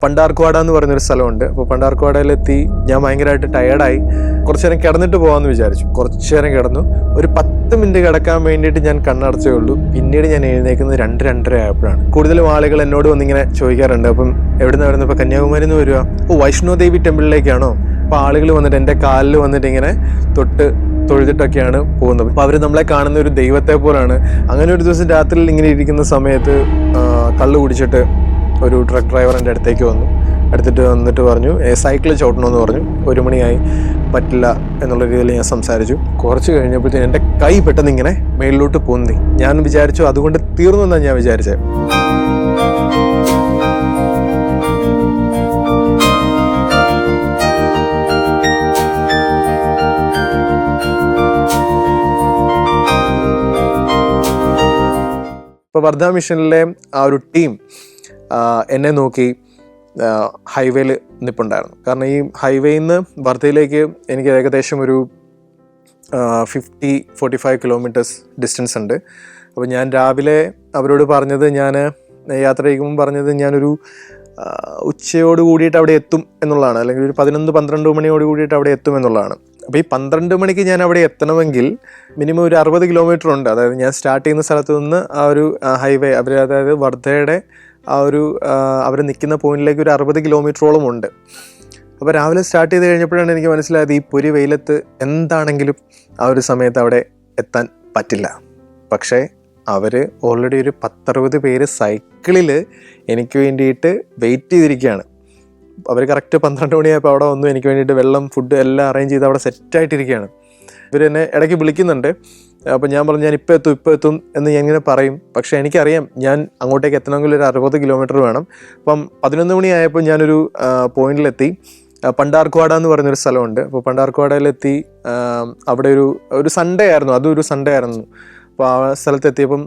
പണ്ടാർക്കുവാട എന്ന് പറഞ്ഞൊരു സ്ഥലമുണ്ട്. അപ്പോൾ പണ്ടാർക്കുവാടയിലെത്തി ഞാൻ ഭയങ്കരമായിട്ട് ടയേർഡായി. കുറച്ചു നേരം കിടന്നിട്ട് പോകാമെന്ന് വിചാരിച്ചു. കുറച്ചു നേരം കിടന്നു. ഒരു 10 മിനിറ്റ് കിടക്കാൻ വേണ്ടിയിട്ട് ഞാൻ കണ്ണടച്ചേ ഉള്ളൂ. പിന്നീട് ഞാൻ എഴുന്നേക്കുന്നത് 2-2:30 ആയപ്പോഴാണ്. കൂടുതലും ആളുകൾ എന്നോട് വന്നിങ്ങനെ ചോദിക്കാറുണ്ട്, അപ്പം എവിടെ നിന്ന് വരുന്നത്? ഇപ്പോൾ കന്യാകുമാരി നിന്ന് വരുക, വൈഷ്ണോദേവി ടെമ്പിളിലേക്കാണോ? അപ്പോൾ ആളുകൾ വന്നിട്ട് എൻ്റെ കാലിൽ വന്നിട്ട് ഇങ്ങനെ തൊഴുതിട്ടൊക്കെയാണ് പോകുന്നത്. അപ്പോൾ അവർ നമ്മളെ കാണുന്ന ഒരു ദൈവത്തെ പോലാണ്. അങ്ങനെ ഒരു ദിവസം രാത്രിയിൽ ഇങ്ങനെ ഇരിക്കുന്ന സമയത്ത് കള്ളു കുടിച്ചിട്ട് ഒരു ട്രക്ക് ഡ്രൈവർ എൻ്റെ അടുത്തേക്ക് വന്നിട്ട് പറഞ്ഞു സൈക്കിൾ ചവിട്ടണമെന്ന് പറഞ്ഞു. 1 മണിയായി, പറ്റില്ല എന്നുള്ള രീതിയിൽ ഞാൻ സംസാരിച്ചു. കുറച്ച് കഴിഞ്ഞപ്പോഴത്തേന് എൻ്റെ കൈ പെട്ടെന്ന് ഇങ്ങനെ മേളിലോട്ട് പൊന്തി. ഞാൻ വിചാരിച്ചു അതുകൊണ്ട് തീർന്നു എന്നാണ് ഞാൻ വിചാരിച്ചത്. ഇപ്പോൾ വർദ്ധ മിഷനിലെ ആ ഒരു ടീം എന്നെ നോക്കി ഹൈവേയിൽ നിൽപ്പുണ്ടായിരുന്നു. കാരണം ഈ ഹൈവേയിൽ നിന്ന് വർദ്ധയിലേക്ക് എനിക്ക് ഏകദേശം ഒരു 50-45 കിലോമീറ്റേഴ്സ് ഡിസ്റ്റൻസ് ഉണ്ട്. അപ്പോൾ ഞാൻ രാവിലെ അവരോട് പറഞ്ഞത്, ഞാൻ യാത്ര ചെയ്യുമ്പോൾ പറഞ്ഞത് ഞാനൊരു ഉച്ചയോട് കൂടിയിട്ട് അവിടെ എത്തും എന്നുള്ളതാണ്, അല്ലെങ്കിൽ ഒരു 11-12 മണിയോട് കൂടിയിട്ട് അവിടെ എത്തും എന്നുള്ളതാണ്. അപ്പോൾ ഈ 12 മണിക്ക് ഞാൻ അവിടെ എത്തണമെങ്കിൽ മിനിമം ഒരു 60 കിലോമീറ്റർ ഉണ്ട്. അതായത് ഞാൻ സ്റ്റാർട്ട് ചെയ്യുന്ന സ്ഥലത്ത് നിന്ന് ആ ഒരു ഹൈവേ അതായത് വർദ്ധയുടെ ആ ഒരു അവർ നിൽക്കുന്ന പോയിന്റിലേക്ക് ഒരു 60 കിലോമീറ്ററോളം ഉണ്ട്. അപ്പോൾ രാവിലെ സ്റ്റാർട്ട് ചെയ്ത് കഴിഞ്ഞപ്പോഴാണ് എനിക്ക് മനസ്സിലായത് ഈ പൊരി വെയിലത്ത് എന്താണെങ്കിലും ആ ഒരു സമയത്ത് അവിടെ എത്താൻ പറ്റില്ല. പക്ഷേ അവർ ഓൾറെഡി ഒരു 10-60 പേര് സൈക്കിളിൽ എനിക്ക് വേണ്ടിയിട്ട് വെയിറ്റ് ചെയ്തിരിക്കുകയാണ്. അവർ കറക്റ്റ് 12 മണിയായപ്പോൾ അവിടെ വന്നു. എനിക്ക് വേണ്ടിയിട്ട് വെള്ളം, ഫുഡ് എല്ലാം അറേഞ്ച് ചെയ്ത് അവിടെ സെറ്റായിട്ടിരിക്കുകയാണ്. ഇവർ എന്നെ ഇടയ്ക്ക് വിളിക്കുന്നുണ്ട്. അപ്പോൾ ഞാൻ പറഞ്ഞു ഞാൻ ഇപ്പോൾ എത്തും എന്ന് ഞാൻ ഇങ്ങനെ പറയും. പക്ഷേ എനിക്കറിയാം ഞാൻ അങ്ങോട്ടേക്ക് എത്തണമെങ്കിൽ ഒരു 60 കിലോമീറ്റർ വേണം. അപ്പം 11 മണിയായപ്പോൾ ഞാനൊരു പോയിന്റിലെത്തി. പണ്ടാർക്കുവാട എന്ന് പറഞ്ഞൊരു സ്ഥലമുണ്ട്. അപ്പോൾ പണ്ടാർക്കുവാടയിലെത്തി. അവിടെ ഒരു സൺഡേ ആയിരുന്നു, അതും ഒരു സൺഡേ ആയിരുന്നു. അപ്പോൾ ആ സ്ഥലത്തെത്തിയപ്പം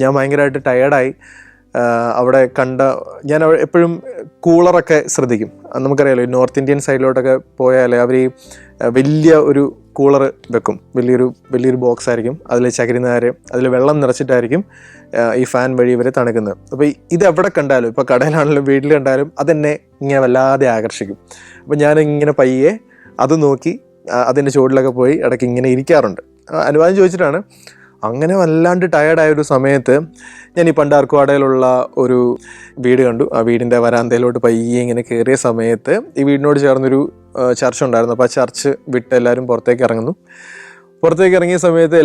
ഞാൻ ഭയങ്കരമായിട്ട് ടയേർഡായി. അവിടെ ഞാൻ എപ്പോഴും കൂളറൊക്കെ ശ്രദ്ധിക്കും. നമുക്കറിയാലോ നോർത്ത് ഇന്ത്യൻ സൈഡിലോട്ടൊക്കെ പോയാൽ അവർ ഈ വലിയ ഒരു കൂളർ വെക്കും. വലിയൊരു ബോക്സ് ആയിരിക്കും. അതിൽ ചകിരിനാര്, അതിൽ വെള്ളം നിറച്ചിട്ടായിരിക്കും ഈ ഫാൻ വഴി ഇവരെ തണുക്കുന്നത്. അപ്പോൾ ഇത് എവിടെ കണ്ടാലും, ഇപ്പോൾ കടയിലാണെങ്കിലും വീട്ടിൽ കണ്ടാലും അതെന്നെ ഇങ്ങനെ വല്ലാതെ ആകർഷിക്കും. അപ്പോൾ ഞാനിങ്ങനെ പയ്യെ അത് നോക്കി അതിൻ്റെ ചുവട്ടിലൊക്കെ പോയി ഇടയ്ക്ക് ഇങ്ങനെ ഇരിക്കാറുണ്ട്. അനുവാദം ചോദിച്ചിട്ടാണ്. അങ്ങനെ വല്ലാണ്ട് ടയേർഡായൊരു സമയത്ത് ഞാൻ ഈ പണ്ടാർക്കുവാടയിലുള്ള ഒരു വീട് കണ്ടു. ആ വീടിൻ്റെ വരാന്തയിലോട്ട് പയ്യെ ഇങ്ങനെ കയറിയ സമയത്ത് ഈ വീടിനോട് ചേർന്നൊരു ചർച്ച് ഉണ്ടായിരുന്നു. അപ്പോൾ ആ ചർച്ച് വിട്ട് എല്ലാവരും പുറത്തേക്ക് ഇറങ്ങിയ സമയത്ത്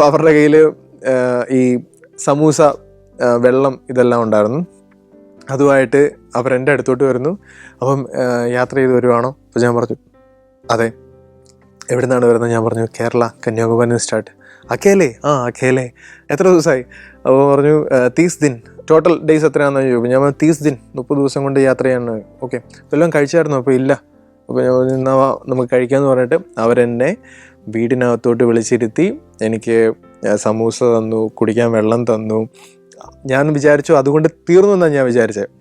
അവരുടെ കയ്യിൽ ഈ സമൂസ, വെള്ളം ഇതെല്ലാം ഉണ്ടായിരുന്നു. അതുമായിട്ട് അവരെൻ്റെ അടുത്തോട്ട് വരുന്നു. അപ്പം യാത്ര ചെയ്ത് വരുവാണോ? അപ്പോൾ ഞാൻ പറഞ്ഞു അതെ. എവിടെ നിന്നാണ് വരുന്നത്? ഞാൻ പറഞ്ഞു കേരള, കന്യാകുമാരി സ്റ്റാർട്ട്. അക്കേലേ? അക്കേലേ. എത്ര ദിവസമായി? അപ്പോൾ പറഞ്ഞു 30 ദിൻ. ടോട്ടൽ ഡേയ്സ് എത്രയാണെന്ന് ചോദിക്കും. ഞാൻ 30 ദിൻ, 30 ദിവസം കൊണ്ട് യാത്ര ചെയ്യാൻ. ഓക്കെ, എല്ലാം കഴിച്ചായിരുന്നു? അപ്പോൾ ഇല്ല. അപ്പോൾ ഞാൻ നമുക്ക് കഴിക്കാമെന്ന് പറഞ്ഞിട്ട് അവരെന്നെ വീടിനകത്തോട്ട് വിളിച്ചിരുത്തി. എനിക്ക് സമൂസ തന്നു, കുടിക്കാൻ വെള്ളം തന്നു. ഞാൻ വിചാരിച്ചു അതുകൊണ്ട് തീർന്നു എന്നാണ് ഞാൻ വിചാരിച്ചത്.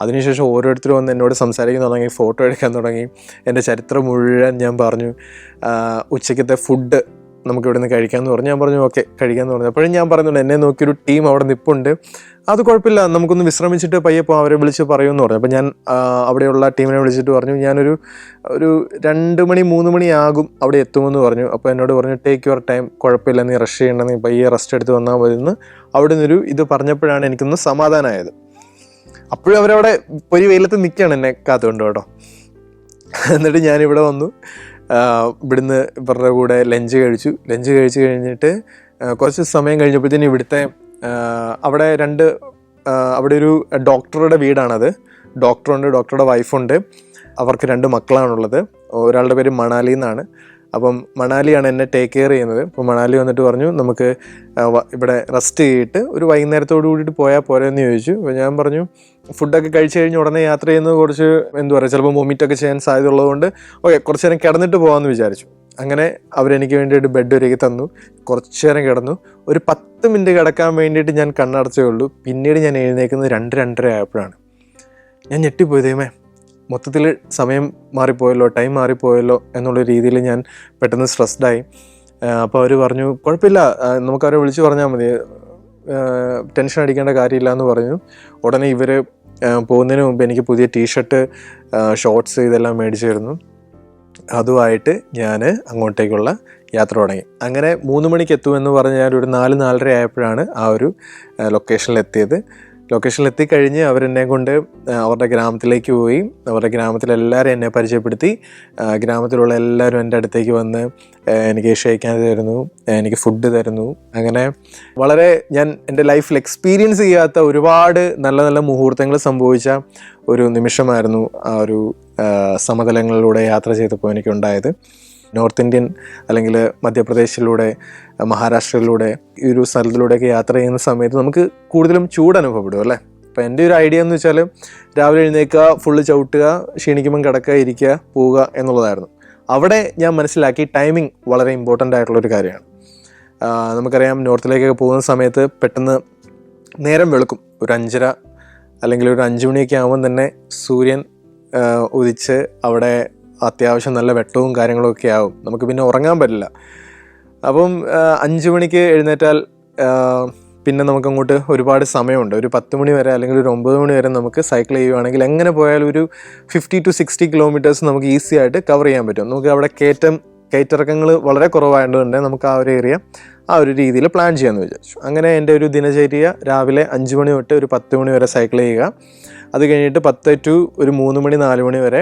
അതിനുശേഷം ഓരോരുത്തരും വന്ന് എന്നോട് സംസാരിക്കാൻ തുടങ്ങി, ഫോട്ടോ എടുക്കാൻ തുടങ്ങി. എൻ്റെ ചരിത്രം മുഴുവൻ ഞാൻ പറഞ്ഞു. ഉച്ചയ്ക്കത്തെ ഫുഡ് നമുക്ക് ഇവിടെ നിന്ന് കഴിക്കാമെന്ന് പറഞ്ഞു. ഞാൻ പറഞ്ഞു ഓക്കെ കഴിക്കാമെന്ന് പറഞ്ഞു. അപ്പോഴും ഞാൻ പറയുന്നുണ്ട് എന്നെ നോക്കിയൊരു ടീം അവിടെ നിൽപ്പുണ്ട്, അത് കുഴപ്പമില്ല, നമുക്കൊന്ന് വിശ്രമിച്ചിട്ട് പയ്യെ പോകാം, അവരെ വിളിച്ച് പറയുമെന്ന് പറഞ്ഞു. അപ്പോൾ ഞാൻ അവിടെയുള്ള ടീമിനെ വിളിച്ചിട്ട് പറഞ്ഞു ഞാനൊരു 2 മണി 3 മണി ആകും അവിടെ എത്തുമെന്ന് പറഞ്ഞു. അപ്പോൾ എന്നോട് പറഞ്ഞു ടേക്ക് യുവർ ടൈം, കുഴപ്പമില്ല, നീ റഷ് ചെയ്യണ്ട, നീ പയ്യെ റെസ്റ്റ് എടുത്ത് വന്നാൽ മതി എന്ന് അവിടെ നിന്നൊരു ഇത് പറഞ്ഞപ്പോഴാണ് എനിക്കൊന്ന് സമാധാനമായത്. അപ്പോഴും അവരവിടെ ഒരു വെയിലത്ത് നിൽക്കുകയാണ് എന്നെ കാത്തുകൊണ്ട് കേട്ടോ. എന്നിട്ട് ഞാനിവിടെ വന്നു. ഇവിടുന്ന് ഇവരുടെ കൂടെ ലഞ്ച് കഴിച്ച് കഴിഞ്ഞിട്ട് കുറച്ച് സമയം കഴിഞ്ഞപ്പോഴത്തേനും ഇവിടുത്തെ അവിടെ ഒരു ഡോക്ടറുടെ വീടാണത്. ഡോക്ടറുണ്ട്, ഡോക്ടറുടെ വൈഫുണ്ട്. അവർക്ക് 2 മക്കളാണുള്ളത്. ഒരാളുടെ പേര് മണാലി എന്നാണ്. അപ്പം മണാലിയാണ് എന്നെ ടേക്ക് കെയർ ചെയ്യുന്നത്. അപ്പോൾ മണാലി വന്നിട്ട് പറഞ്ഞു നമുക്ക് ഇവിടെ റെസ്റ്റ് ചെയ്തിട്ട് ഒരു വൈകുന്നേരത്തോടു കൂടിയിട്ട് പോയാൽ പോരെ എന്ന് ചോദിച്ചു. അപ്പോൾ ഞാൻ പറഞ്ഞു ഫുഡൊക്കെ കഴിച്ച് കഴിഞ്ഞ് ഉടനെ യാത്ര ചെയ്യുന്നത് കുറച്ച് ചിലപ്പോൾ വൊമിറ്റൊക്കെ ചെയ്യാൻ സാധ്യത ഉള്ളതുകൊണ്ട് ഓക്കെ കുറച്ച് നേരം കിടന്നിട്ട് പോകാമെന്ന് വിചാരിച്ചു. അങ്ങനെ അവരെനിക്ക് വേണ്ടിയിട്ട് ബെഡ് ഒരുക്കി തന്നു. കുറച്ച് നേരം കിടന്നു. ഒരു 10 മിനിറ്റ് കിടക്കാൻ വേണ്ടിയിട്ട് ഞാൻ കണ്ണടച്ചേ ഉള്ളൂ. പിന്നീട് ഞാൻ എഴുന്നേക്കുന്നത് 2-2:30 ആയപ്പോഴാണ്. ഞാൻ ഞെട്ടിപ്പോയി, ദൈവമേ മൊത്തത്തിൽ സമയം മാറിപ്പോയല്ലോ, ടൈം മാറിപ്പോയല്ലോ എന്നുള്ള രീതിയിൽ ഞാൻ പെട്ടെന്ന് സ്ട്രെസ്ഡായി. അപ്പോൾ അവർ പറഞ്ഞു കുഴപ്പമില്ല, നമുക്കവരെ വിളിച്ച് പറഞ്ഞാൽ മതി, ടെൻഷൻ അടിക്കേണ്ട കാര്യമില്ല എന്ന് പറഞ്ഞു. ഉടനെ ഇവർ പോകുന്നതിന് മുമ്പ് എനിക്ക് പുതിയ ടീഷർട്ട്, ഷോർട്സ് ഇതെല്ലാം മേടിച്ചിരുന്നു. അതുമായിട്ട് ഞാൻ അങ്ങോട്ടേക്കുള്ള യാത്ര തുടങ്ങി. അങ്ങനെ 3 മണിക്ക് എത്തുമെന്ന് പറഞ്ഞാൽ ഒരു 4-4:30 ആയപ്പോഴാണ് ആ ഒരു ലൊക്കേഷനിലെത്തിയത്. ലൊക്കേഷനിലെത്തിക്കഴിഞ്ഞ് അവരെന്നെ കൊണ്ട് അവരുടെ ഗ്രാമത്തിലേക്ക് പോയി. അവരുടെ ഗ്രാമത്തിലെല്ലാവരും എന്നെ പരിചയപ്പെടുത്തി. ഗ്രാമത്തിലുള്ള എല്ലാവരും എൻ്റെ അടുത്തേക്ക് വന്ന് എനിക്ക് ഷേക്കാൻ തരുന്നു, എനിക്ക് ഫുഡ് തരുന്നു. അങ്ങനെ വളരെ ഞാൻ എൻ്റെ ലൈഫിൽ എക്സ്പീരിയൻസ് ചെയ്യാത്ത ഒരുപാട് നല്ല നല്ല മുഹൂർത്തങ്ങൾ സംഭവിച്ച ഒരു നിമിഷമായിരുന്നു ആ ഒരു സമതലങ്ങളിലൂടെ യാത്ര ചെയ്തപ്പോൾ എനിക്കുണ്ടായത്. നോർത്ത് ഇന്ത്യൻ അല്ലെങ്കിൽ മധ്യപ്രദേശിലൂടെ, മഹാരാഷ്ട്രയിലൂടെ, ഈ ഒരു സ്ഥലത്തിലൂടെയൊക്കെ യാത്ര ചെയ്യുന്ന സമയത്ത് നമുക്ക് കൂടുതലും ചൂട് അനുഭവപ്പെടും അല്ലേ. അപ്പോൾ എൻ്റെ ഒരു ഐഡിയ എന്ന് വെച്ചാൽ രാവിലെ എഴുന്നേൽക്കുക, ഫുള്ള് ചവിട്ടുക, ക്ഷീണിക്കുമ്പം കിടക്കുക, ഇരിക്കുക, പോവുക എന്നുള്ളതായിരുന്നു. അവിടെ ഞാൻ മനസ്സിലാക്കി ടൈമിംഗ് വളരെ ഇമ്പോർട്ടൻ്റ് ആയിട്ടുള്ളൊരു കാര്യമാണ്. നമുക്കറിയാം നോർത്തിലേക്കൊക്കെ പോകുന്ന സമയത്ത് പെട്ടെന്ന് നേരം വെളുക്കും. ഒരു 5:30 അല്ലെങ്കിൽ ഒരു 5 മണിയൊക്കെ ആകുമ്പം തന്നെ സൂര്യൻ ഉദിച്ച് അവിടെ അത്യാവശ്യം നല്ല വെട്ടവും കാര്യങ്ങളൊക്കെ ആവും. നമുക്ക് പിന്നെ ഉറങ്ങാൻ പറ്റില്ല. അപ്പം 5 മണിക്ക് എഴുന്നേറ്റാൽ പിന്നെ നമുക്കങ്ങോട്ട് ഒരുപാട് സമയമുണ്ട്. ഒരു 10 മണി വരെ അല്ലെങ്കിൽ ഒരു 9 മണി വരെ നമുക്ക് സൈക്കിൾ ചെയ്യുകയാണെങ്കിൽ എങ്ങനെ പോയാലും ഒരു 50 to 60 കിലോമീറ്റേഴ്സ് നമുക്ക് ഈസി ആയിട്ട് കവർ ചെയ്യാൻ പറ്റും. നമുക്ക് അവിടെ കയറ്റിറക്കങ്ങൾ വളരെ കുറവായതുകൊണ്ട് നമുക്ക് ആ ഒരു ഏരിയ ആ ഒരു രീതിയിൽ പ്ലാൻ ചെയ്യാമെന്ന് വിചാരിച്ചു. അങ്ങനെ എൻ്റെ ഒരു ദിനചര്യ രാവിലെ 5 മണി തൊട്ട് ഒരു 10 മണി വരെ സൈക്കിൾ ചെയ്യുക. അത് കഴിഞ്ഞിട്ട് 10 to ഒരു 3 മണി 4 മണി വരെ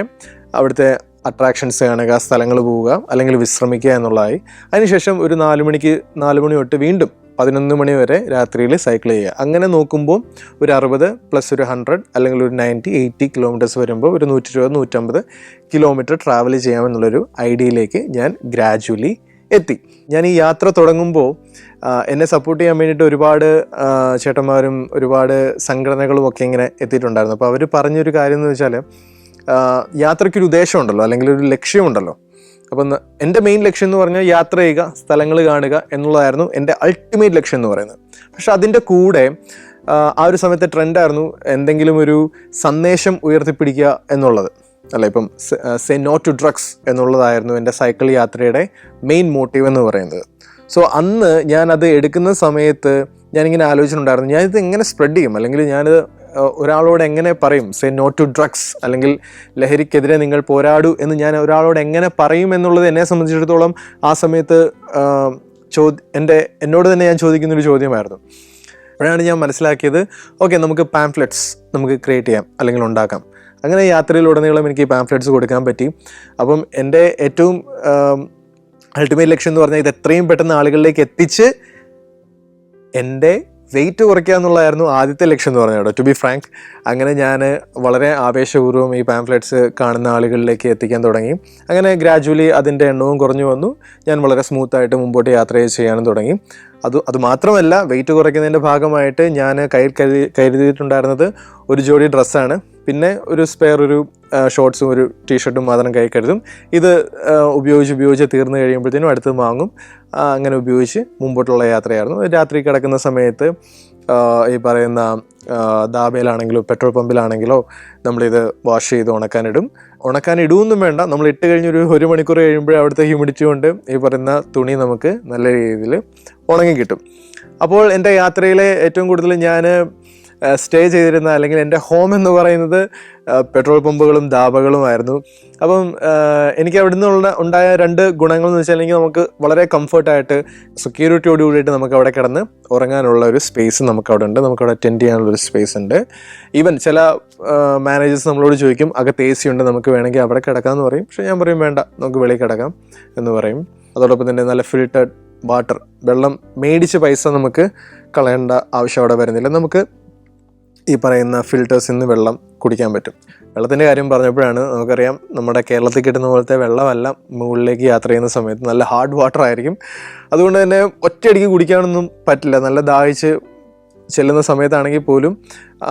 അവിടുത്തെ അട്രാക്ഷൻസ് കാണുക, സ്ഥലങ്ങൾ പോവുക, അല്ലെങ്കിൽ വിശ്രമിക്കുക എന്നുള്ളതായി. അതിനുശേഷം ഒരു 4 മണി തൊട്ട് വീണ്ടും 11 മണി വരെ രാത്രിയിൽ സൈക്കിൾ ചെയ്യുക. അങ്ങനെ നോക്കുമ്പോൾ ഒരു 60 + ഒരു 100 അല്ലെങ്കിൽ ഒരു 90-80 കിലോമീറ്റേഴ്സ് വരുമ്പോൾ ഒരു 120-150 കിലോമീറ്റർ ട്രാവൽ ചെയ്യാമെന്നുള്ളൊരു ഐഡിയയിലേക്ക് ഞാൻ ഗ്രാജുവലി എത്തി. ഞാൻ ഈ യാത്ര തുടങ്ങുമ്പോൾ എന്നെ സപ്പോർട്ട് ചെയ്യാൻ വേണ്ടിയിട്ട് ഒരുപാട് ചേട്ടന്മാരും ഒരുപാട് സംഘടനകളും ഒക്കെ ഇങ്ങനെ എത്തിയിട്ടുണ്ടായിരുന്നു. അപ്പോൾ അവർ പറഞ്ഞൊരു കാര്യം എന്ന് വെച്ചാൽ, യാത്രയ്ക്കൊരു ഉദ്ദേശമുണ്ടല്ലോ, അല്ലെങ്കിൽ ഒരു ലക്ഷ്യമുണ്ടല്ലോ. അപ്പം എൻ്റെ മെയിൻ ലക്ഷ്യം എന്ന് പറഞ്ഞാൽ യാത്ര ചെയ്യുക, സ്ഥലങ്ങൾ കാണുക എന്നുള്ളതായിരുന്നു എൻ്റെ അൾട്ടിമേറ്റ് ലക്ഷ്യം എന്ന് പറയുന്നത്. പക്ഷെ അതിൻ്റെ കൂടെ ആ ഒരു സമയത്തെ ട്രെൻഡായിരുന്നു എന്തെങ്കിലും ഒരു സന്ദേശം ഉയർത്തിപ്പിടിക്കുക എന്നുള്ളത് അല്ല. ഇപ്പം സേ നോ ടു ഡ്രഗ്സ് എന്നുള്ളതായിരുന്നു എൻ്റെ സൈക്കിൾ യാത്രയുടെ മെയിൻ മോട്ടീവ് എന്ന് പറയുന്നത്. സോ അന്ന് ഞാനത് എടുക്കുന്ന സമയത്ത് ഞാനിങ്ങനെ ആലോചിച്ചിട്ടുണ്ടായിരുന്നു, ഞാനിത് എങ്ങനെ സ്പ്രെഡ് ചെയ്യും, അല്ലെങ്കിൽ ഞാനിത് ഒരാളോട് എങ്ങനെ പറയും, സേ നോ ടു ഡ്രഗ്സ് അല്ലെങ്കിൽ ലഹരിക്കെതിരെ നിങ്ങൾ പോരാടൂ എന്ന് ഞാൻ ഒരാളോട് എങ്ങനെ പറയും എന്നുള്ളത് എന്നെ സംബന്ധിച്ചിടത്തോളം ആ സമയത്ത് എന്നോട് തന്നെ ഞാൻ ചോദിക്കുന്നൊരു ചോദ്യമായിരുന്നു. അപ്പോഴാണ് ഞാൻ മനസ്സിലാക്കിയത്, ഓക്കെ, നമുക്ക് പാംഫ്ലെറ്റ്സ് നമുക്ക് ക്രിയേറ്റ് ചെയ്യാം അല്ലെങ്കിൽ ഉണ്ടാക്കാം. അങ്ങനെ യാത്രയിലുടനീളം എനിക്ക് പാംഫ്ലെറ്റ്സ് കൊടുക്കാൻ പറ്റി. അപ്പം എൻ്റെ ഏറ്റവും അൾട്ടിമേറ്റ് ലക്ഷ്യം എന്ന് പറഞ്ഞാൽ ഇത് എത്രയും പെട്ടെന്ന് ആളുകളിലേക്ക് എത്തിച്ച് എൻ്റെ വെയിറ്റ് കുറയ്ക്കുക എന്നുള്ളതായിരുന്നു ആദ്യത്തെ ലക്ഷ്യം എന്ന് പറഞ്ഞാൽ, ടു ബി ഫ്രാങ്ക്. അങ്ങനെ ഞാൻ വളരെ ആവേശപൂർവ്വം ഈ പാംഫ്ലെറ്റ്സ് കാണുന്ന ആളുകളിലേക്ക് എത്തിക്കാൻ തുടങ്ങി. അങ്ങനെ ഗ്രാജുവലി അതിൻ്റെ എണ്ണവും കുറഞ്ഞു വന്നു. ഞാൻ വളരെ സ്മൂത്തായിട്ട് മുമ്പോട്ട് യാത്ര ചെയ്യാനും തുടങ്ങി. അതുമാത്രമല്ല, വെയിറ്റ് കുറയ്ക്കുന്നതിൻ്റെ ഭാഗമായിട്ട് ഞാൻ കരുതിയിട്ടുണ്ടായിരുന്നത് ഒരു ജോഡി ഡ്രസ്സാണ്, പിന്നെ ഒരു സ്പെയർ ഒരു ഷോർട്സും ഒരു ടീഷർട്ടും മാത്രം കരുതും. ഇത് ഉപയോഗിച്ച് തീർന്നു കഴിയുമ്പോഴത്തേനും അടുത്ത് വാങ്ങും. അങ്ങനെ ഉപയോഗിച്ച് മുമ്പോട്ടുള്ള യാത്രയായിരുന്നു. രാത്രി കിടക്കുന്ന സമയത്ത് ഈ പറയുന്ന ധാബയിലാണെങ്കിലോ പെട്രോൾ പമ്പിലാണെങ്കിലോ നമ്മളിത് വാഷ് ചെയ്ത് ഉണക്കാനിടുമൊന്നും വേണ്ട. നമ്മൾ ഇട്ട് കഴിഞ്ഞൊരു 1 മണിക്കൂർ കഴിയുമ്പോഴേ അവിടുത്തെ ഹ്യൂമിഡിറ്റി കൊണ്ട് ഈ പറയുന്ന തുണി നമുക്ക് നല്ല രീതിയിൽ ഉണങ്ങി കിട്ടും. അപ്പോൾ എൻ്റെ യാത്രയിലെ ഏറ്റവും കൂടുതൽ ഞാൻ സ്റ്റേ ചെയ്തിരുന്ന അല്ലെങ്കിൽ എൻ്റെ ഹോം എന്ന് പറയുന്നത് പെട്രോൾ പമ്പുകളും ധാബകളുമായിരുന്നു. അപ്പം എനിക്ക് അവിടെ നിന്ന് ഉണ്ടായ 2 ഗുണങ്ങളെന്ന് വെച്ചിട്ടുണ്ടെങ്കിൽ, നമുക്ക് വളരെ കംഫർട്ടായിട്ട് സെക്യൂരിറ്റിയോട് കൂടിയിട്ട് നമുക്ക് അവിടെ കിടന്ന് ഉറങ്ങാനുള്ള ഒരു സ്പേസ് നമുക്കവിടെ ഉണ്ട്. നമുക്കവിടെ അറ്റൻഡ് ചെയ്യാനുള്ളൊരു സ്പേസ് ഉണ്ട്. ഈവൻ ചില മാനേജേഴ്സ് നമ്മളോട് ചോദിക്കും, അകത്ത് AC ഉണ്ട്, നമുക്ക് വേണമെങ്കിൽ അവിടെ കിടക്കാമെന്ന് പറയും. പക്ഷേ ഞാൻ പറയും വേണ്ട, നമുക്ക് വെളിയിൽ കിടക്കാം എന്ന് പറയും. അതോടൊപ്പം തന്നെ നല്ല ഫിൽറ്റർഡ് വാട്ടർ, വെള്ളം മേടിച്ച് പൈസ നമുക്ക് കളയേണ്ട ആവശ്യം അവിടെ വരുന്നില്ല. നമുക്ക് ഈ പറയുന്ന ഫിൽറ്റേഴ്സിൽ നിന്ന് വെള്ളം കുടിക്കാൻ പറ്റും. വെള്ളത്തിൻ്റെ കാര്യം പറഞ്ഞപ്പോഴാണ്, നമുക്കറിയാം നമ്മുടെ കേരളത്തിൽ കിട്ടുന്ന പോലത്തെ വെള്ളമല്ല മുകളിലേക്ക് യാത്ര ചെയ്യുന്ന സമയത്ത് നല്ല ഹാർഡ് വാട്ടർ ആയിരിക്കും. അതുകൊണ്ട് തന്നെ ഒറ്റയടിക്ക് കുടിക്കാനൊന്നും പറ്റില്ല. നല്ല ദാഹിച്ച് ചെല്ലുന്ന സമയത്താണെങ്കിൽ പോലും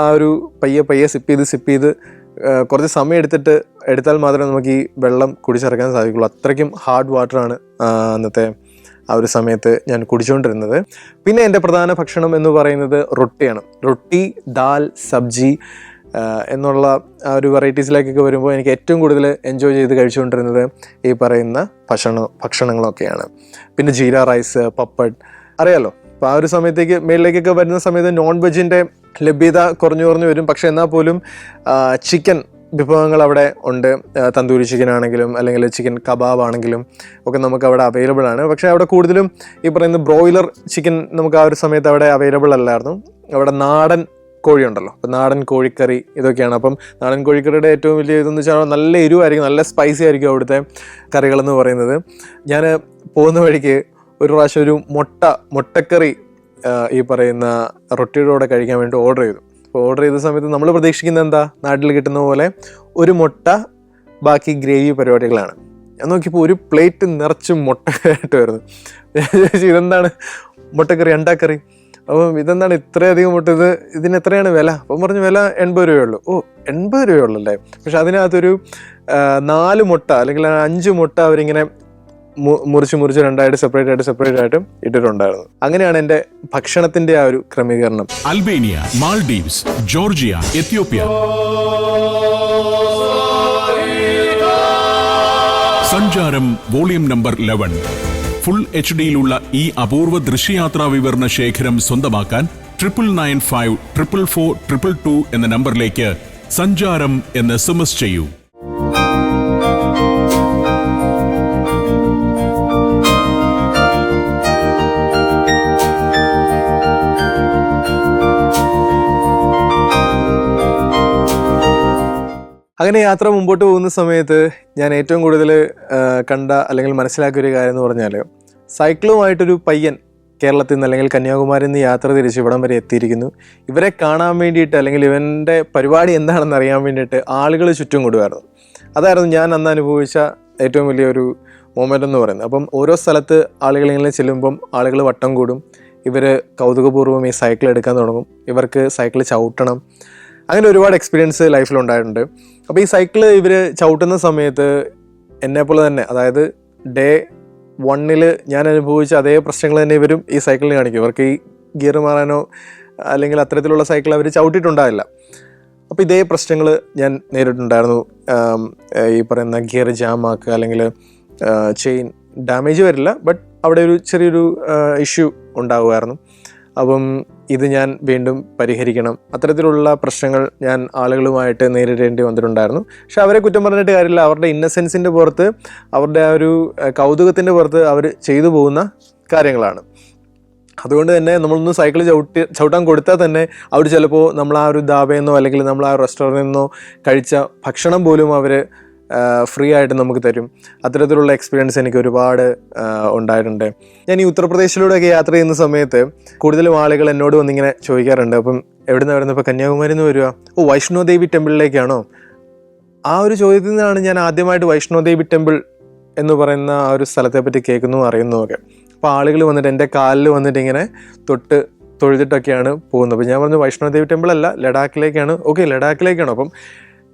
ആ ഒരു പയ്യെ സിപ്പ് ചെയ്ത് കുറച്ച് സമയം എടുത്താൽ മാത്രമേ നമുക്ക് ഈ വെള്ളം കുടിച്ചിറക്കാൻ സാധിക്കുള്ളൂ. അത്രയ്ക്കും ഹാർഡ് വാട്ടറാണ് അന്നത്തെ ആ ഒരു സമയത്ത് ഞാൻ കുടിച്ചുകൊണ്ടിരുന്നത്. പിന്നെ എൻ്റെ പ്രധാന ഭക്ഷണം എന്ന് പറയുന്നത് റൊട്ടിയാണ്. റൊട്ടി, ദാൽ, സബ്ജി എന്നുള്ള ആ ഒരു വെറൈറ്റീസിലേക്കൊക്കെ വരുമ്പോൾ എനിക്ക് ഏറ്റവും കൂടുതൽ എൻജോയ് ചെയ്ത് കഴിച്ചുകൊണ്ടിരുന്നത് ഈ പറയുന്ന ഭക്ഷണങ്ങളൊക്കെയാണ്. പിന്നെ ജീര റൈസ്, പപ്പഡ്, അറിയാലോ. അപ്പോൾ ആ ഒരു സമയത്തേക്ക് മേളിലേക്കൊക്കെ വരുന്ന സമയത്ത് നോൺ വെജിൻ്റെ ലഭ്യത കുറഞ്ഞു വരും. പക്ഷെ എന്നാൽ പോലും ചിക്കൻ വിഭവങ്ങൾ അവിടെ ഉണ്ട്. തന്തൂരി ചിക്കൻ ആണെങ്കിലും അല്ലെങ്കിൽ ചിക്കൻ കബാബ് ആണെങ്കിലും ഒക്കെ നമുക്ക് അവിടെ അവൈലബിൾ ആണ്. പക്ഷേ അവിടെ കൂടുതലും ഈ പറയുന്ന ബ്രോയിലർ ചിക്കൻ നമുക്ക് ആ ഒരു സമയത്ത് അവിടെ അവൈലബിൾ അല്ലായിരുന്നു. അവിടെ നാടൻ കോഴിയുണ്ടല്ലോ, അപ്പം നാടൻ കോഴിക്കറി ഇതൊക്കെയാണ്. അപ്പം നാടൻ കോഴിക്കറിയുടെ ഏറ്റവും വലിയ ഇതെന്ന് വെച്ചാൽ നല്ല എരിവായിരിക്കും, നല്ല സ്പൈസി ആയിരിക്കും അവിടുത്തെ കറികളെന്ന് പറയുന്നത്. ഞാൻ പോകുന്ന വഴിക്ക് ഒരു പ്രാവശ്യം ഒരു മുട്ടക്കറി ഈ പറയുന്ന റൊട്ടിയുടെ കൂടെ കഴിക്കാൻ വേണ്ടി ഓർഡർ ചെയ്തു. അപ്പോൾ ഓർഡർ ചെയ്ത സമയത്ത് നമ്മൾ പ്രതീക്ഷിക്കുന്നത് എന്താ, നാട്ടിൽ കിട്ടുന്ന പോലെ ഒരു മുട്ട ബാക്കി ഗ്രേവി പരിപാടികളാണ്. ഞാൻ നോക്കിയപ്പോൾ ഒരു പ്ലേറ്റ് നിറച്ച് മുട്ട ആയിട്ട് വരുന്നു. ഇതെന്താണ് മുട്ടക്കറി, അണ്ടാക്കറി. അപ്പം ഇതെന്താണ് ഇത്രയധികം മുട്ട, ഇതിന് എത്രയാണ് വില? അപ്പം പറഞ്ഞു വില 80 രൂപയുള്ളൂ. ഓ 80 രൂപയുള്ളല്ലേ? പക്ഷെ അതിനകത്തൊരു 4 മുട്ട അല്ലെങ്കിൽ 5 മുട്ട അവരിങ്ങനെ മുറിച്ച് രണ്ടായിട്ട് സെപ്പറേറ്റ് ആയിട്ട് ഇട്ടിട്ടുണ്ടായിരുന്നു. അങ്ങനെയാണ് എൻ്റെ ഭക്ഷണത്തിന്റെ ആ ഒരു ക്രമീകരണം. Albania, Maldives, Georgia, Ethiopia. സഞ്ചാരം വോളിയം നമ്പർ 11. ഫുൾ HDയിലുള്ള ഈ അപൂർവ ദൃശ്യയാത്രാ വിവരണ ശേഖരം സ്വന്തമാക്കാൻ 9995 444 222 എന്ന നമ്പറിലേക്ക് സഞ്ചാരം എന്ന് SMS ചെയ്യൂ. അങ്ങനെ യാത്ര മുമ്പോട്ട് പോകുന്ന സമയത്ത് ഞാൻ ഏറ്റവും കൂടുതൽ കണ്ട അല്ലെങ്കിൽ മനസ്സിലാക്കിയ ഒരു കാര്യം എന്ന് പറഞ്ഞാൽ, സൈക്കിളുമായിട്ടൊരു പയ്യൻ കേരളത്തിൽ നിന്ന് അല്ലെങ്കിൽ കന്യാകുമാരിയിൽ നിന്ന് യാത്ര തിരിച്ച് ഇവിടം വരെ എത്തിയിരിക്കുന്നു. ഇവരെ കാണാൻ വേണ്ടിയിട്ട് അല്ലെങ്കിൽ ഇവൻ്റെ പരിപാടി എന്താണെന്ന് അറിയാൻ വേണ്ടിയിട്ട് ആളുകൾ ചുറ്റും കൂടുമായിരുന്നു. അതായിരുന്നു ഞാൻ അന്ന് അനുഭവിച്ച ഏറ്റവും വലിയൊരു മൊമെൻ്റ് എന്ന് പറയുന്നത്. അപ്പം ഓരോ സ്ഥലത്ത് ആളുകളിങ്ങനെ ചെല്ലുമ്പം ആളുകൾ വട്ടം കൂടും. ഇവർ കൗതുകപൂർവ്വം ഈ സൈക്കിൾ എടുക്കാൻ തുടങ്ങും. ഇവർക്ക് സൈക്കിൾ ചവിട്ടണം. അങ്ങനെ ഒരുപാട് എക്സ്പീരിയൻസ് ലൈഫിലുണ്ടായിട്ടുണ്ട്. അപ്പോൾ ഈ സൈക്കിള് ഇവർ ചവിട്ടുന്ന സമയത്ത് എന്നെപ്പോലെ തന്നെ, അതായത് ഡേ 1 ഞാൻ അനുഭവിച്ച അതേ പ്രശ്നങ്ങൾ തന്നെ ഇവരും ഈ സൈക്കിളിന് കാണിക്കും. ഇവർക്ക് ഈ ഗിയർ മാറാനോ അല്ലെങ്കിൽ അത്തരത്തിലുള്ള സൈക്കിൾ അവർ ചവിട്ടിയിട്ടുണ്ടാവില്ല. അപ്പോൾ ഇതേ പ്രശ്നങ്ങൾ ഞാൻ നേരിട്ടുണ്ടായിരുന്നു. ഈ പറയുന്ന ഗിയർ ജാം ആക്കുക അല്ലെങ്കിൽ ചെയിൻ ഡാമേജ് വരില്ല, ബട്ട് അവിടെ ഒരു ചെറിയൊരു ഇഷ്യൂ ഉണ്ടാകുമായിരുന്നു. അപ്പം ഇത് ഞാൻ വീണ്ടും പരിഹരിക്കണം. അത്തരത്തിലുള്ള പ്രശ്നങ്ങൾ ഞാൻ ആളുകളുമായിട്ട് നേരിടേണ്ടി വന്നിട്ടുണ്ടായിരുന്നു. പക്ഷെ അവരെ കുറ്റം പറഞ്ഞിട്ട് കാര്യമില്ല. അവരുടെ ഇന്നസെൻസിൻ്റെ പുറത്ത്, അവരുടെ ആ ഒരു കൗതുകത്തിൻ്റെ പുറത്ത് അവർ ചെയ്തു പോകുന്ന കാര്യങ്ങളാണ്. അതുകൊണ്ട് തന്നെ നമ്മളൊന്ന് സൈക്കിൾ ചവിട്ടാൻ കൊടുത്താൽ തന്നെ അവർ ചിലപ്പോൾ നമ്മൾ ആ ഒരു ധാബയിൽ നിന്നോ അല്ലെങ്കിൽ നമ്മൾ ആ റെസ്റ്റോറൻറ്റിൽ നിന്നോ കഴിച്ച ഭക്ഷണം പോലും അവർ ഫ്രീ ആയിട്ട് നമുക്ക് തരും. അത്തരത്തിലുള്ള എക്സ്പീരിയൻസ് എനിക്ക് ഒരുപാട് ഉണ്ടായിട്ടുണ്ട്. ഞാൻ ഈ ഉത്തർപ്രദേശിലൂടെയൊക്കെ യാത്ര ചെയ്യുന്ന സമയത്ത് കൂടുതലും ആളുകൾ എന്നോട് വന്നിങ്ങനെ ചോദിക്കാറുണ്ട്, അപ്പം എവിടെ നിന്ന് വരുന്നത്? ഇപ്പോൾ കന്യാകുമാരിയിൽ നിന്ന് വരിക, ഓ വൈഷ്ണോദേവി ടെമ്പിളിലേക്കാണോ? ആ ഒരു ചോദ്യത്തിൽ നിന്നാണ് ഞാൻ ആദ്യമായിട്ട് വൈഷ്ണോദേവി ടെമ്പിൾ എന്ന് പറയുന്ന ആ ഒരു സ്ഥലത്തെ പറ്റി കേൾക്കുന്നു അറിയുന്നതൊക്കെ. അപ്പോൾ ആളുകൾ വന്നിട്ട് എൻ്റെ കാലിൽ വന്നിട്ട് ഇങ്ങനെ തൊഴുതിട്ടൊക്കെയാണ് പോകുന്നത്. അപ്പോൾ ഞാൻ പറഞ്ഞു വൈഷ്ണോദേവി ടെമ്പിൾ അല്ല, ലഡാക്കിലേക്കാണ്. ഓക്കെ, ലഡാക്കിലേക്കാണോ? അപ്പം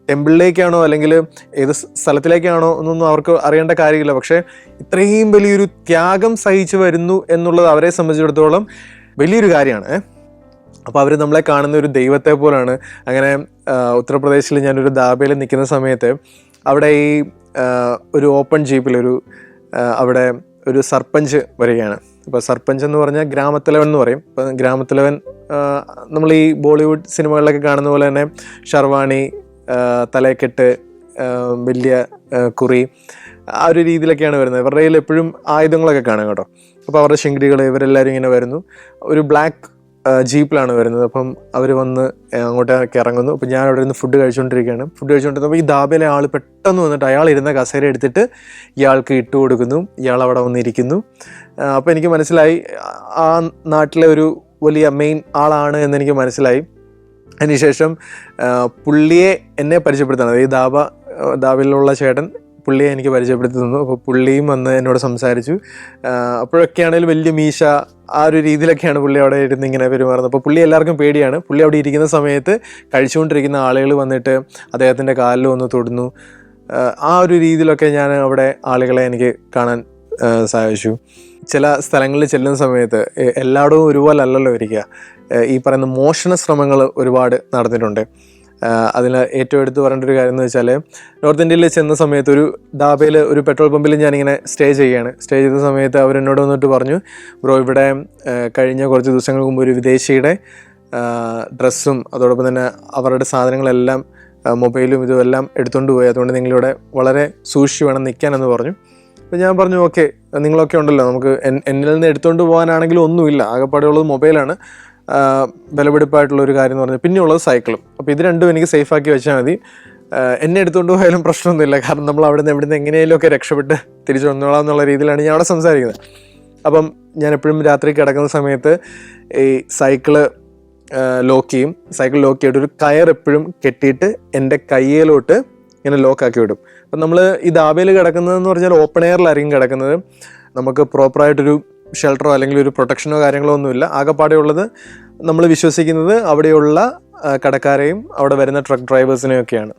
ടെമ്പിളിലേക്കാണോ അല്ലെങ്കിൽ ഏത് സ്ഥലത്തിലേക്കാണോ എന്നൊന്നും അവർക്ക് അറിയേണ്ട കാര്യമില്ല. പക്ഷേ ഇത്രയും വലിയൊരു ത്യാഗം സഹിച്ചു വരുന്നു എന്നുള്ളത് അവരെ സംബന്ധിച്ചിടത്തോളം വലിയൊരു കാര്യമാണ്. അപ്പോൾ അവർ നമ്മളെ കാണുന്ന ഒരു ദൈവത്തെ പോലാണ്. അങ്ങനെ ഉത്തർപ്രദേശിൽ ഞാനൊരു ധാബയിൽ നിൽക്കുന്ന സമയത്ത് അവിടെ ഈ ഒരു ഓപ്പൺ ജീപ്പിൽ അവിടെ ഒരു സർപ്പഞ്ച് വരികയാണ്. ഇപ്പോൾ സർപ്പഞ്ച് എന്ന് പറഞ്ഞാൽ ഗ്രാമത്തലവൻ എന്ന് പറയും. ഇപ്പം ഗ്രാമത്തലവൻ നമ്മൾ ഈ ബോളിവുഡ് സിനിമകളിലൊക്കെ കാണുന്ന പോലെ തന്നെ ഷർവാണി, തലക്കെട്ട്, വലിയ കുറി, ആ ഒരു രീതിയിലൊക്കെയാണ് വരുന്നത്. ഇവരുടെ കയ്യിൽ എപ്പോഴും ആയുധങ്ങളൊക്കെ കാണാം കേട്ടോ. അപ്പോൾ അവരുടെ ശിങ്കിടികൾ ഇവരെല്ലാവരും ഇങ്ങനെ വരുന്നു. ഒരു ബ്ലാക്ക് ജീപ്പിലാണ് വരുന്നത്. അപ്പം അവർ വന്ന് അങ്ങോട്ടേക്ക് ഇറങ്ങുന്നു. അപ്പോൾ ഞാൻ അവിടെ ഇരുന്ന് ഫുഡ് കഴിച്ചുകൊണ്ടിരുന്നപ്പോൾ ഈ ധാബയിലെ ആൾ പെട്ടെന്ന് വന്നിട്ട് അയാൾ ഇരുന്ന കസേര എടുത്തിട്ട് ഇയാൾക്ക് ഇട്ട് കൊടുക്കുന്നു. ഇയാൾ അവിടെ വന്നിരിക്കുന്നു. അപ്പോൾ എനിക്ക് മനസ്സിലായി ആ നാട്ടിലെ ഒരു വലിയ മെയിൻ ആളാണ് എന്നെനിക്ക് മനസ്സിലായി. അതിനുശേഷം പുള്ളിയെ എന്നെ പരിചയപ്പെടുത്തണം. ഈ ധാബയിലുള്ള ചേട്ടൻ പുള്ളിയെ എനിക്ക് പരിചയപ്പെടുത്തി തന്നു. അപ്പോൾ പുള്ളിയും വന്ന് എന്നോട് സംസാരിച്ചു. അപ്പോഴൊക്കെയാണെങ്കിലും വലിയ മീശ, ആ ഒരു രീതിയിലൊക്കെയാണ് പുള്ളി അവിടെ ഇരുന്ന് ഇങ്ങനെ പെരുമാറുന്നത്. അപ്പോൾ പുള്ളി എല്ലാവർക്കും പേടിയാണ്. പുള്ളി അവിടെ ഇരിക്കുന്ന സമയത്ത് കഴിച്ചുകൊണ്ടിരിക്കുന്ന ആളുകൾ വന്നിട്ട് അദ്ദേഹത്തിൻ്റെ കാലിൽ വന്ന് തൊടുന്നു. ആ ഒരു രീതിയിലൊക്കെ ഞാൻ അവിടെ ആളുകളെ എനിക്ക് കാണാൻ സാധിച്ചു. ചില സ്ഥലങ്ങളിൽ ചെല്ലുന്ന സമയത്ത് എല്ലായിടവും ഒരുപോലെ അല്ലല്ലോ ഇരിക്കുക. ഈ പറയുന്ന മോഷണ ശ്രമങ്ങൾ ഒരുപാട് നടന്നിട്ടുണ്ട്. അതിൽ ഏറ്റവും എടുത്ത് പറയേണ്ട ഒരു കാര്യം എന്ന് വെച്ചാൽ, നോർത്ത് ഇന്ത്യയിൽ ചെന്ന സമയത്ത് ഒരു ധാബയിൽ ഒരു പെട്രോൾ പമ്പിൽ ഞാനിങ്ങനെ സ്റ്റേ ചെയ്ത സമയത്ത് അവരെന്നോട് വന്നിട്ട് പറഞ്ഞു, ബ്രോ ഇവിടെ കഴിഞ്ഞ കുറച്ച് ദിവസങ്ങൾക്ക് മുമ്പ് ഒരു വിദേശിയുടെ ഡ്രസ്സും അതോടൊപ്പം തന്നെ അവരുടെ സാധനങ്ങളെല്ലാം മൊബൈലും ഇതുമെല്ലാം എടുത്തുകൊണ്ട് പോയി. അതുകൊണ്ട് നിങ്ങളിവിടെ വളരെ സൂക്ഷിച്ച് വേണം നിൽക്കാനെന്ന് പറഞ്ഞു. അപ്പോൾ ഞാൻ പറഞ്ഞു ഓക്കെ, നിങ്ങളൊക്കെ ഉണ്ടല്ലോ, നമുക്ക് എന്നിൽ നിന്ന് എടുത്തുകൊണ്ട് പോകാനാണെങ്കിലും ഒന്നുമില്ല, ആകെപ്പാടെ ഉള്ളത് മൊബൈലാണ്, വിലപിടിപ്പായിട്ടുള്ള ഒരു കാര്യം എന്ന് പറഞ്ഞു. പിന്നെ ഉള്ളത് സൈക്കിളും. അപ്പോൾ ഇത് രണ്ടും എനിക്ക് സേഫാക്കി വെച്ചാൽ മതി, എന്നെ എടുത്തുകൊണ്ട് പോയാലും പ്രശ്നമൊന്നുമില്ല, കാരണം നമ്മൾ അവിടെ നിന്ന് എവിടുന്ന് എങ്ങനെയെങ്കിലും ഒക്കെ രക്ഷപ്പെട്ട് തിരിച്ചു വന്നോളാം എന്നുള്ള രീതിയിലാണ് ഞാൻ അവിടെ സംസാരിക്കുന്നത്. അപ്പം ഞാൻ എപ്പോഴും രാത്രി കിടക്കുന്ന സമയത്ത് ഈ സൈക്കിള് ലോക്ക് ചെയ്യും. സൈക്കിൾ ലോക്ക് ചെയ്തിട്ട് ഒരു കയർ എപ്പോഴും കെട്ടിയിട്ട് എൻ്റെ കയ്യിലോട്ട് ഇങ്ങനെ ലോക്കാക്കി വിടും. അപ്പം നമ്മൾ ഈ ദാബയിൽ കിടക്കുന്നതെന്ന് പറഞ്ഞാൽ ഓപ്പൺ എയറിലായിരിക്കും കിടക്കുന്നത്. നമുക്ക് പ്രോപ്പറായിട്ടൊരു ഷെൽട്ടറോ അല്ലെങ്കിൽ ഒരു പ്രൊട്ടക്ഷനോ കാര്യങ്ങളോ ഒന്നുമില്ല. ആകെപ്പാടെ ഉള്ളത് നമ്മൾ വിശ്വസിക്കുന്നത് അവിടെയുള്ള കടക്കാരെയും അവിടെ വരുന്ന ട്രക്ക് ഡ്രൈവേഴ്സിനെയൊക്കെയാണ്.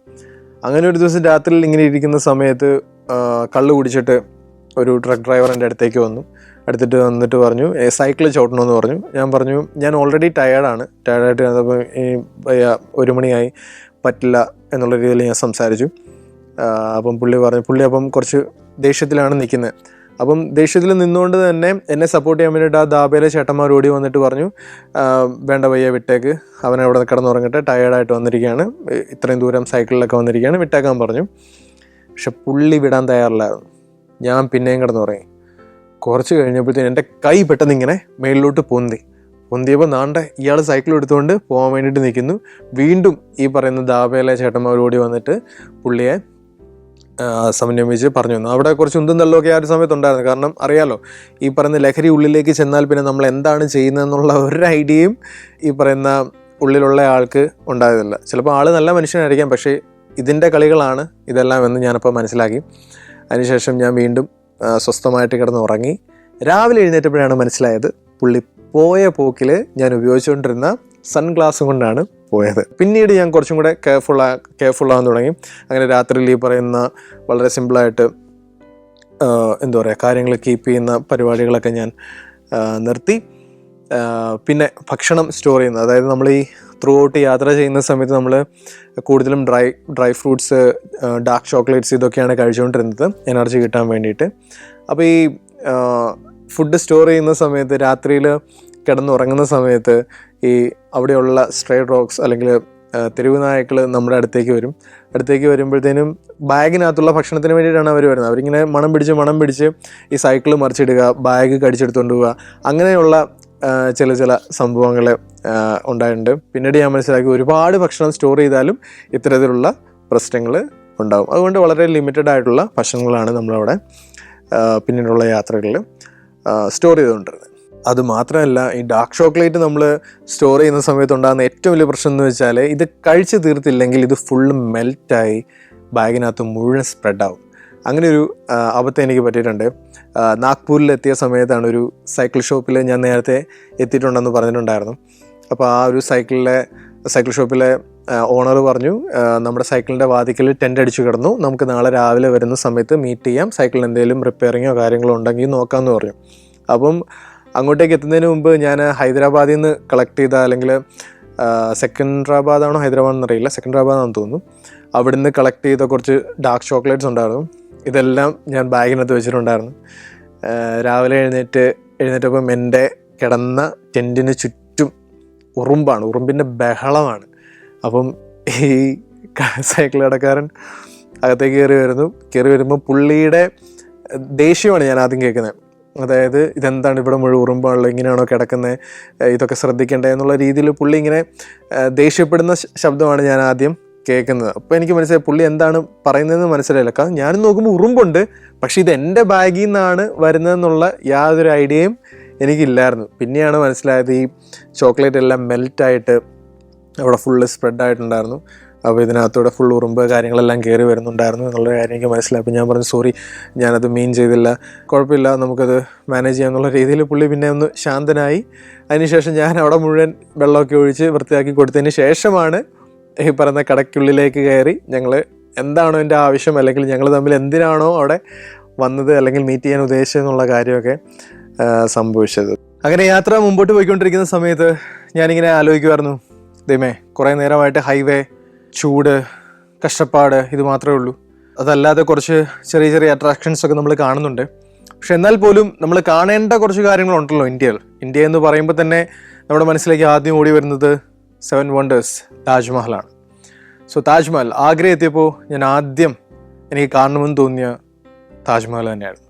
അങ്ങനെ ഒരു ദിവസം രാത്രിയിൽ ഇങ്ങനെ ഇരിക്കുന്ന സമയത്ത് കള്ള് കുടിച്ചിട്ട് ഒരു ട്രക്ക് ഡ്രൈവർ എൻ്റെ അടുത്തേക്ക് വന്നിട്ട് പറഞ്ഞു സൈക്കിൾ ചവിട്ടണമെന്ന് പറഞ്ഞു. ഞാൻ പറഞ്ഞു ഞാൻ ഓൾറെഡി ടയേർഡായിട്ട് അതപ്പോൾ ഈ 1 മണിയായി, പറ്റില്ല എന്നുള്ള രീതിയിൽ ഞാൻ സംസാരിച്ചു. അപ്പം പുള്ളി അപ്പം കുറച്ച് ദേഷ്യത്തിലാണ് നിൽക്കുന്നത്. അപ്പം ദേഷ്യത്തിൽ നിന്നുകൊണ്ട് തന്നെ എന്നെ സപ്പോർട്ട് ചെയ്യാൻ വേണ്ടിയിട്ട് ആ ദാബയിലെ ചേട്ടന്മാർ ഓടി വന്നിട്ട് പറഞ്ഞു വേണ്ട പയ്യെ വിട്ടേക്ക്, അവൻ അവിടെ കിടന്നുറങ്ങട്ടെ, ടയേർഡായിട്ട് വന്നിരിക്കുകയാണ്, ഇത്രയും ദൂരം സൈക്കിളിലൊക്കെ വന്നിരിക്കുകയാണ്, വിട്ടേക്കാൻ പറഞ്ഞു. പക്ഷെ പുള്ളി വിടാൻ തയ്യാറില്ലായിരുന്നു. ഞാൻ പിന്നെയും കിടന്നുറങ്ങി. കുറച്ച് കഴിഞ്ഞപ്പോഴത്തേനും എൻ്റെ കൈ പെട്ടെന്ന് ഇങ്ങനെ മേളിലോട്ട് പൊന്തിയപ്പോൾ നാണ്ട ഇയാൾ സൈക്കിൾ എടുത്തുകൊണ്ട് പോകാൻ വേണ്ടിയിട്ട് നിൽക്കുന്നു. വീണ്ടും ഈ പറയുന്ന ദാബയിലെ ചേട്ടന്മാർ ഓടി വന്നിട്ട് പുള്ളിയെ സമന്വയിച്ച് പറഞ്ഞു തന്നു. അവിടെ കുറച്ച് ഉന്തും തള്ളൊക്കെ ആ ഒരു സമയത്തുണ്ടായിരുന്നു. കാരണം അറിയാലോ, ഈ പറയുന്ന ലഹരി ഉള്ളിലേക്ക് ചെന്നാൽ പിന്നെ നമ്മൾ എന്താണ് ചെയ്യുന്നതെന്നുള്ള ഒരു ഐഡിയയും ഈ പറയുന്ന ഉള്ളിലുള്ള ആൾക്ക് ഉണ്ടായതില്ല. ചിലപ്പോൾ ആൾ നല്ല മനുഷ്യനായിരിക്കാം, പക്ഷേ ഇതിൻ്റെ കളികളാണ് ഇതെല്ലാം എന്ന് ഞാനപ്പോൾ മനസ്സിലാക്കി. അതിനുശേഷം ഞാൻ വീണ്ടും സ്വസ്ഥമായിട്ട് കിടന്ന് ഉറങ്ങി. രാവിലെ എഴുന്നേറ്റപ്പോഴാണ് മനസ്സിലായത് പുള്ളി പോയ പോക്കിൽ ഞാൻ ഉപയോഗിച്ചുകൊണ്ടിരുന്ന സൺഗ്ലാസും കൊണ്ടാണ് പോയത്. പിന്നീട് ഞാൻ കുറച്ചും കൂടെ കെയർഫുള്ളാകാൻ തുടങ്ങി. അങ്ങനെ രാത്രിയിൽ ഈ പറയുന്ന വളരെ സിമ്പിളായിട്ട് എന്താ പറയുക കാര്യങ്ങൾ കീപ്പ് ചെയ്യുന്ന പരിപാടികളൊക്കെ ഞാൻ നിർത്തി. പിന്നെ ഭക്ഷണം സ്റ്റോർ ചെയ്യുന്നത്, അതായത് നമ്മൾ ഈ ത്രൂ ഔട്ട് യാത്ര ചെയ്യുന്ന സമയത്ത് നമ്മൾ കൂടുതലും ഡ്രൈ ഫ്രൂട്ട്സ്, ഡാർക്ക് ചോക്ലേറ്റ്സ് ഇതൊക്കെയാണ് കഴിച്ചുകൊണ്ടിരുന്നത് എനർജി കിട്ടാൻ വേണ്ടിയിട്ട്. അപ്പോൾ ഈ ഫുഡ് സ്റ്റോർ ചെയ്യുന്ന സമയത്ത് രാത്രിയിൽ കിടന്നുറങ്ങുന്ന സമയത്ത് ഈ അവിടെയുള്ള സ്ട്രേ ഡോഗ്സ് അല്ലെങ്കിൽ തെരുവ് നായ്ക്കൾ നമ്മുടെ അടുത്തേക്ക് വരുമ്പോഴത്തേനും ബാഗിനകത്തുള്ള ഭക്ഷണത്തിന് വേണ്ടിയിട്ടാണ് അവർ വരുന്നത്. അവരിങ്ങനെ മണം പിടിച്ച് ഈ സൈക്കിൾ മറിച്ചിടുക, ബാഗ് കടിച്ചെടുത്തുകൊണ്ട് പോവുക, അങ്ങനെയുള്ള ചില സംഭവങ്ങൾ ഉണ്ടായിട്ടുണ്ട്. പിന്നീട് ഞാൻ മനസ്സിലാക്കി ഒരുപാട് ഭക്ഷണം സ്റ്റോർ ചെയ്താലും ഇത്തരത്തിലുള്ള പ്രശ്നങ്ങൾ ഉണ്ടാകും. അതുകൊണ്ട് വളരെ ലിമിറ്റഡ് ആയിട്ടുള്ള ഭക്ഷണങ്ങളാണ് നമ്മളവിടെ പിന്നീടുള്ള യാത്രകളിൽ സ്റ്റോർ ചെയ്തുകൊണ്ടിരുന്നത്. അതുമാത്രമല്ല, ഈ ഡാർക്ക് ചോക്ലേറ്റ് നമ്മൾ സ്റ്റോർ ചെയ്യുന്ന സമയത്ത് ഉണ്ടാകുന്ന ഏറ്റവും വലിയ പ്രശ്നം എന്ന് വെച്ചാൽ ഇത് കഴിച്ച് തീർത്തില്ലെങ്കിൽ ഇത് ഫുള്ള് മെൽറ്റായി ബാഗിനകത്ത് മുഴുവൻ സ്പ്രെഡാവും. അങ്ങനെ ഒരു അബദ്ധം എനിക്ക് പറ്റിയിട്ടുണ്ട്. നാഗ്പൂരിൽ എത്തിയ സമയത്താണ് ഒരു സൈക്കിൾ ഷോപ്പിൽ ഞാൻ നേരത്തെ എത്തിയിട്ടുണ്ടെന്ന് പറഞ്ഞിട്ടുണ്ടായിരുന്നു. അപ്പോൾ ആ ഒരു സൈക്കിൾ ഷോപ്പിലെ ഓണർ പറഞ്ഞു നമ്മുടെ സൈക്കിളിൻ്റെ വാതിക്കൽ ടെൻ്റ് അടിച്ചു കിടന്നു, നമുക്ക് നാളെ രാവിലെ വരുന്ന സമയത്ത് മീറ്റ് ചെയ്യാം, സൈക്കിളിന് എന്തെങ്കിലും റിപ്പയറിങ്ങോ കാര്യങ്ങളോ ഉണ്ടെങ്കിൽ നോക്കാമെന്ന് പറഞ്ഞു. അപ്പം അങ്ങോട്ടേക്ക് എത്തുന്നതിന് മുമ്പ് ഞാൻ ഹൈദരാബാദിൽ നിന്ന് കളക്ട് ചെയ്ത, അല്ലെങ്കിൽ സെക്കൻഡറാബാദാണോ ഹൈദരാബാദ് എന്നറിയില്ല, സെക്കൻഡറാബാദാണെന്ന് തോന്നുന്നു, അവിടുന്ന് കളക്ട് ചെയ്ത കുറച്ച് ഡാർക്ക് ചോക്ലേറ്റ്സ് ഉണ്ടായിരുന്നു. ഇതെല്ലാം ഞാൻ ബാഗിനകത്ത് വെച്ചിട്ടുണ്ടായിരുന്നു. രാവിലെ എഴുന്നേറ്റപ്പം എൻ്റെ കിടന്ന ടെൻറ്റിന് ചുറ്റും ഉറുമ്പിൻ്റെ ബഹളമാണ്. അപ്പം ഈ സൈക്കിൾ കടക്കാരൻ അകത്തേക്ക് കയറി വരുമ്പോൾ പുള്ളിയുടെ ദേഷ്യമാണ് ഞാൻ ആദ്യം കേൾക്കുന്നത്. അതായത് ഇതെന്താണ് ഇവിടെ മുഴുവൻ ഉറുമ്പാണല്ലോ, ഇങ്ങനെയാണോ കിടക്കുന്നത്, ഇതൊക്കെ ശ്രദ്ധിക്കേണ്ടത് എന്നുള്ള രീതിയിൽ പുള്ളി ഇങ്ങനെ ദേഷ്യപ്പെടുന്ന ശബ്ദമാണ് ഞാൻ ആദ്യം കേൾക്കുന്നത്. അപ്പോൾ എനിക്ക് മനസ്സിലായി പുള്ളി എന്താണ് പറയുന്നതെന്ന് മനസ്സിലായില്ല. കാരണം ഞാനും നോക്കുമ്പോൾ ഉറുമ്പുണ്ട്, പക്ഷേ ഇത് എൻ്റെ ബാഗിൽ നിന്നാണ് വരുന്നതെന്നുള്ള യാതൊരു ഐഡിയയും എനിക്കില്ലായിരുന്നു. പിന്നെയാണ് മനസ്സിലായത് ഈ ചോക്ലേറ്റ് എല്ലാം മെൽറ്റായിട്ട് അവിടെ ഫുള്ള് സ്പ്രെഡായിട്ടുണ്ടായിരുന്നു. അപ്പോൾ ഇതിനകത്തൂടെ ഫുൾ ഉറുമ്പ് കാര്യങ്ങളെല്ലാം കയറി വരുന്നുണ്ടായിരുന്നു എന്നുള്ള കാര്യം എനിക്ക് മനസ്സിലായി. അപ്പോൾ ഞാൻ പറഞ്ഞു സോറി, ഞാനത് മീൻ ചെയ്തില്ല, കുഴപ്പമില്ല, നമുക്കത് മാനേജ് ചെയ്യാമെന്നുള്ള രീതിയിൽ പുള്ളി പിന്നെ ഒന്ന് ശാന്തനായി. അതിനുശേഷം ഞാൻ അവിടെ മുഴുവൻ വെള്ളമൊക്കെ ഒഴിച്ച് വൃത്തിയാക്കി കൊടുത്തതിന് ശേഷമാണ് ഈ പറയുന്ന കടയ്ക്കുള്ളിലേക്ക് കയറി ഞങ്ങൾ എന്താണോ എൻ്റെ ആവശ്യം, അല്ലെങ്കിൽ ഞങ്ങൾ തമ്മിൽ എന്തിനാണോ അവിടെ വന്നത് അല്ലെങ്കിൽ മീറ്റ് ചെയ്യാൻ ഉദ്ദേശിച്ചതെന്നുള്ള കാര്യമൊക്കെ സംഭവിച്ചത്. അങ്ങനെ യാത്ര മുമ്പോട്ട് പോയിക്കൊണ്ടിരിക്കുന്ന സമയത്ത് ഞാനിങ്ങനെ ആലോചിക്കുമായിരുന്നു, ദൈവമേ കുറേ നേരമായിട്ട് ഹൈവേ, ചൂട്, കഷ്ടപ്പാട്, ഇത് മാത്രമേ ഉള്ളൂ. അതല്ലാതെ കുറച്ച് ചെറിയ ചെറിയ അട്രാക്ഷൻസ് ഒക്കെ നമ്മൾ കാണുന്നുണ്ട്. പക്ഷെ എന്നാൽ പോലും നമ്മൾ കാണേണ്ട കുറച്ച് കാര്യങ്ങളുണ്ടല്ലോ ഇന്ത്യ എന്ന് പറയുമ്പോൾ തന്നെ നമ്മുടെ മനസ്സിലേക്ക് ആദ്യം ഓടി വരുന്നത് 7 വണ്ടേഴ്സ് താജ്മഹലാണ്. സോ താജ്മഹൽ ആഗ്ര എത്തിയപ്പോൾ ഞാൻ ആദ്യം എനിക്ക് കാണണമെന്ന് തോന്നിയ താജ്മഹൽ തന്നെയാണ്.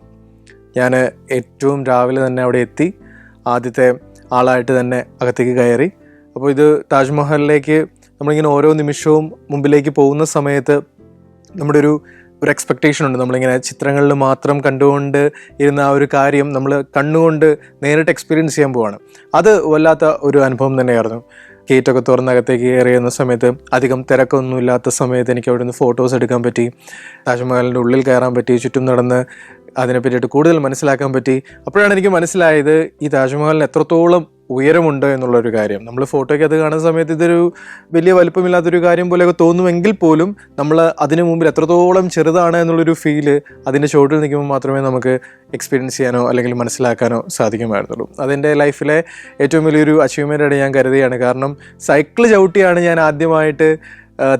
ഞാൻ ഏറ്റവും രാവിലെ തന്നെ അവിടെ എത്തി, ആദ്യത്തെ ആളായിട്ട് തന്നെ അകത്തേക്ക് കയറി. അപ്പോൾ ഇത് താജ്മഹലിലേക്ക് നമ്മളിങ്ങനെ ഓരോ നിമിഷവും മുമ്പിലേക്ക് പോകുന്ന സമയത്ത് നമ്മുടെ ഒരു എക്സ്പെക്റ്റേഷൻ ഉണ്ട്. നമ്മളിങ്ങനെ ചിത്രങ്ങളിൽ മാത്രം കണ്ടുകൊണ്ട് ഇരുന്ന ആ ഒരു കാര്യം നമ്മൾ കണ്ണുകൊണ്ട് നേരിട്ട് എക്സ്പീരിയൻസ് ചെയ്യാൻ പോവാണ്. അത് വല്ലാത്ത ഒരു അനുഭവം തന്നെയായിരുന്നു. ഗേറ്റൊക്കെ തുറന്ന് അകത്തേക്ക് കയറിയുന്ന സമയത്ത് അധികം തിരക്കൊന്നും ഇല്ലാത്ത സമയത്ത് എനിക്ക് അവിടെ നിന്ന് ഫോട്ടോസ് എടുക്കാൻ പറ്റി, താജ്മഹലിൻ്റെ ഉള്ളിൽ കയറാൻ പറ്റി, ചുറ്റും നടന്ന് അതിനെ പറ്റിയിട്ട് കൂടുതൽ മനസ്സിലാക്കാൻ പറ്റി. അപ്പോഴാണ് എനിക്ക് മനസ്സിലായത് ഈ താജ്മഹലിന് എത്രത്തോളം ഉയരമുണ്ട് എന്നുള്ളൊരു കാര്യം. നമ്മൾ ഫോട്ടോയ്ക്ക് അത് കാണുന്ന സമയത്ത് ഇതൊരു വലിയ വലുപ്പമില്ലാത്തൊരു കാര്യം പോലെയൊക്കെ തോന്നുമെങ്കിൽ പോലും നമ്മൾ അതിനു മുമ്പിൽ എത്രത്തോളം ചെറുതാണ് എന്നുള്ളൊരു ഫീല് അതിൻ്റെ ചുവട്ടിൽ നിൽക്കുമ്പോൾ മാത്രമേ നമുക്ക് എക്സ്പീരിയൻസ് ചെയ്യാനോ അല്ലെങ്കിൽ മനസ്സിലാക്കാനോ സാധിക്കുമായിരുന്നുള്ളൂ. അതെൻ്റെ ലൈഫിലെ ഏറ്റവും വലിയൊരു അച്ചീവ്മെൻ്റായിട്ട് ഞാൻ കരുതുകയാണ്. കാരണം സൈക്കിൾ ചവിട്ടിയാണ് ഞാൻ ആദ്യമായിട്ട്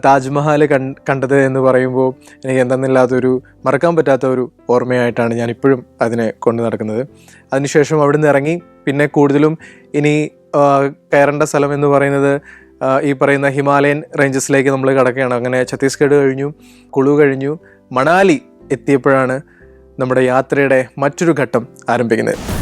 താജ്മഹൽ കണ്ടത് എന്ന് പറയുമ്പോൾ എനിക്ക് എന്തെന്നില്ലാത്തൊരു മറക്കാൻ പറ്റാത്ത ഒരു ഓർമ്മയായിട്ടാണ് ഞാൻ ഇപ്പോഴും അതിനെ കൊണ്ട് നടക്കുന്നത്. അതിനുശേഷം അവിടെ നിന്ന് ഇറങ്ങി പിന്നെ കൂടുതലും ഇനി കയറേണ്ട സ്ഥലം എന്ന് പറയുന്നത് ഈ പറയുന്ന ഹിമാലയൻ റേഞ്ചസിലേക്ക് നമ്മൾ കടക്കുകയാണ്. അങ്ങനെ ഛത്തീസ്ഗഡ് കഴിഞ്ഞു, കുളു കഴിഞ്ഞു, മണാലി എത്തിയപ്പോഴാണ് നമ്മുടെ യാത്രയുടെ മറ്റൊരു ഘട്ടം ആരംഭിക്കുന്നത്.